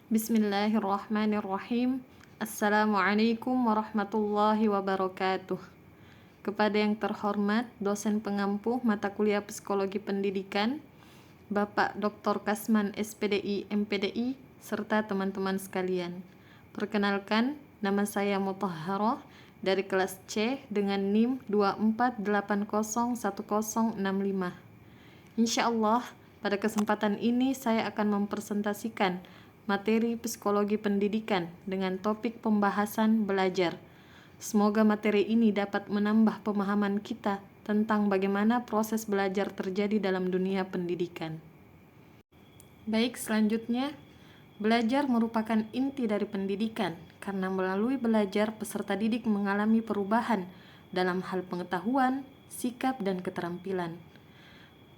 Bismillahirrahmanirrahim. Assalamualaikum warahmatullahi wabarakatuh. Kepada yang terhormat dosen pengampu mata kuliah Psikologi Pendidikan, Bapak Dr. Kasman SPDI MPDI, serta teman-teman sekalian. Perkenalkan, nama saya Mutahharoh dari kelas C dengan NIM 24801065. Insya Allah, pada kesempatan ini saya akan mempresentasikan materi psikologi pendidikan dengan topik pembahasan belajar. Semoga materi ini dapat menambah pemahaman kita tentang bagaimana proses belajar terjadi dalam dunia pendidikan. Baik, selanjutnya, belajar merupakan inti dari pendidikan karena melalui belajar peserta didik mengalami perubahan dalam hal pengetahuan, sikap, dan keterampilan.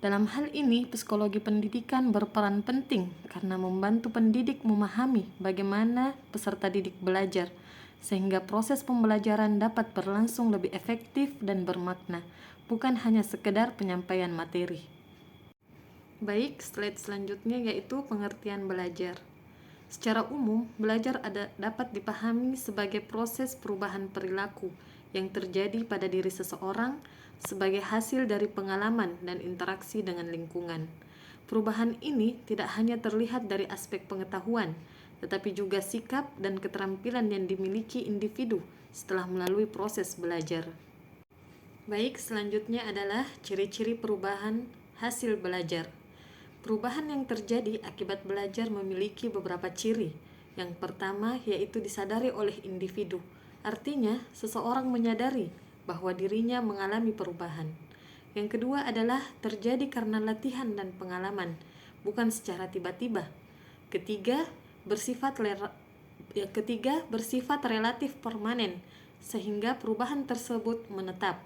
Dalam hal ini, psikologi pendidikan berperan penting karena membantu pendidik memahami bagaimana peserta didik belajar, sehingga proses pembelajaran dapat berlangsung lebih efektif dan bermakna, bukan hanya sekedar penyampaian materi. Baik, slide selanjutnya yaitu pengertian belajar. Secara umum, belajar dapat dipahami sebagai proses perubahan perilaku yang terjadi pada diri seseorang sebagai hasil dari pengalaman dan interaksi dengan lingkungan. Perubahan ini tidak hanya terlihat dari aspek pengetahuan, tetapi juga sikap dan keterampilan yang dimiliki individu setelah melalui proses belajar. Baik, selanjutnya adalah ciri-ciri perubahan hasil belajar. Perubahan yang terjadi akibat belajar memiliki beberapa ciri. Yang pertama yaitu disadari oleh individu. Artinya, seseorang menyadari bahwa dirinya mengalami perubahan. Yang kedua adalah terjadi karena latihan dan pengalaman, bukan secara tiba-tiba. Ketiga, bersifat relatif permanen, sehingga perubahan tersebut menetap.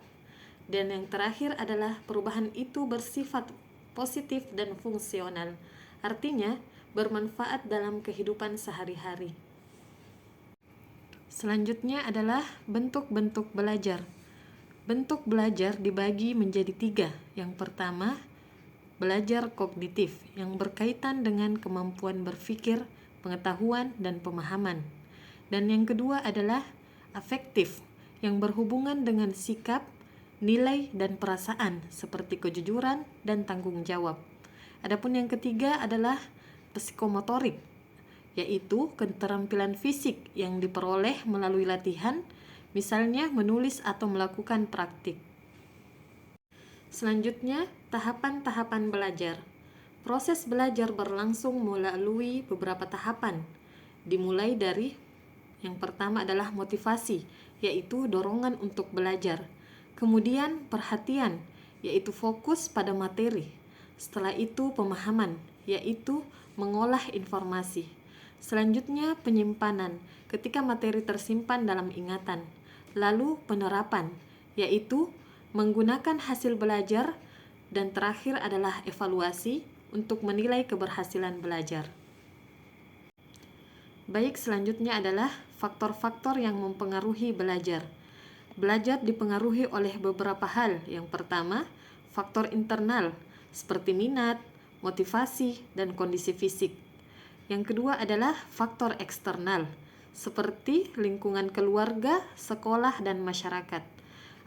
Dan yang terakhir adalah perubahan itu bersifat positif dan fungsional, artinya bermanfaat dalam kehidupan sehari-hari. Selanjutnya adalah bentuk-bentuk belajar. Bentuk belajar dibagi menjadi 3. Yang pertama, belajar kognitif yang berkaitan dengan kemampuan berpikir, pengetahuan, dan pemahaman. Dan yang kedua adalah afektif yang berhubungan dengan sikap, nilai, dan perasaan seperti kejujuran dan tanggung jawab. Adapun yang ketiga adalah psikomotorik, yaitu keterampilan fisik yang diperoleh melalui latihan, misalnya menulis atau melakukan praktik. Selanjutnya, tahapan-tahapan belajar. Proses belajar berlangsung melalui beberapa tahapan, dimulai dari yang pertama adalah motivasi, yaitu dorongan untuk belajar. Kemudian perhatian, yaitu fokus pada materi. Setelah itu pemahaman, yaitu mengolah informasi. Selanjutnya penyimpanan, ketika materi tersimpan dalam ingatan. Lalu penerapan, yaitu menggunakan hasil belajar. Dan terakhir adalah evaluasi untuk menilai keberhasilan belajar. Baik, selanjutnya adalah faktor-faktor yang mempengaruhi belajar. Belajar dipengaruhi oleh beberapa hal. Yang pertama, faktor internal seperti minat, motivasi, dan kondisi fisik. Yang kedua adalah faktor eksternal seperti lingkungan keluarga, sekolah, dan masyarakat.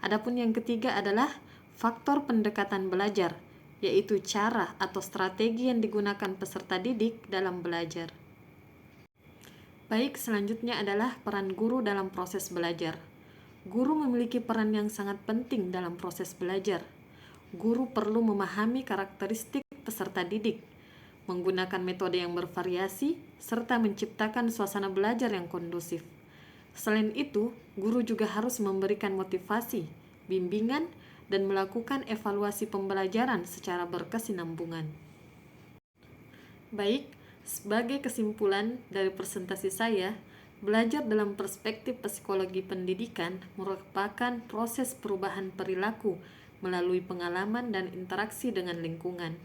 Adapun yang ketiga adalah faktor pendekatan belajar, yaitu cara atau strategi yang digunakan peserta didik dalam belajar. Baik, selanjutnya adalah peran guru dalam proses belajar. Guru memiliki peran yang sangat penting dalam proses belajar. Guru perlu memahami karakteristik peserta didik, menggunakan metode yang bervariasi, serta menciptakan suasana belajar yang kondusif. Selain itu, guru juga harus memberikan motivasi, bimbingan, dan melakukan evaluasi pembelajaran secara berkesinambungan. Baik, sebagai kesimpulan dari presentasi saya, belajar dalam perspektif psikologi pendidikan merupakan proses perubahan perilaku melalui pengalaman dan interaksi dengan lingkungan.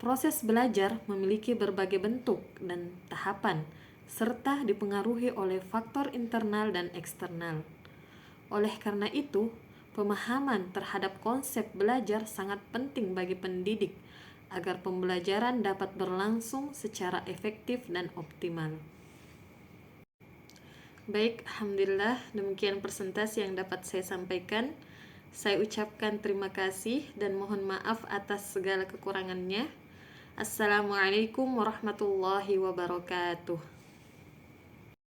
Proses belajar memiliki berbagai bentuk dan tahapan, serta dipengaruhi oleh faktor internal dan eksternal. Oleh karena itu, pemahaman terhadap konsep belajar sangat penting bagi pendidik agar pembelajaran dapat berlangsung secara efektif dan optimal. Baik, alhamdulillah demikian presentasi yang dapat saya sampaikan. Saya ucapkan terima kasih dan mohon maaf atas segala kekurangannya. Assalamualaikum warahmatullahi wabarakatuh.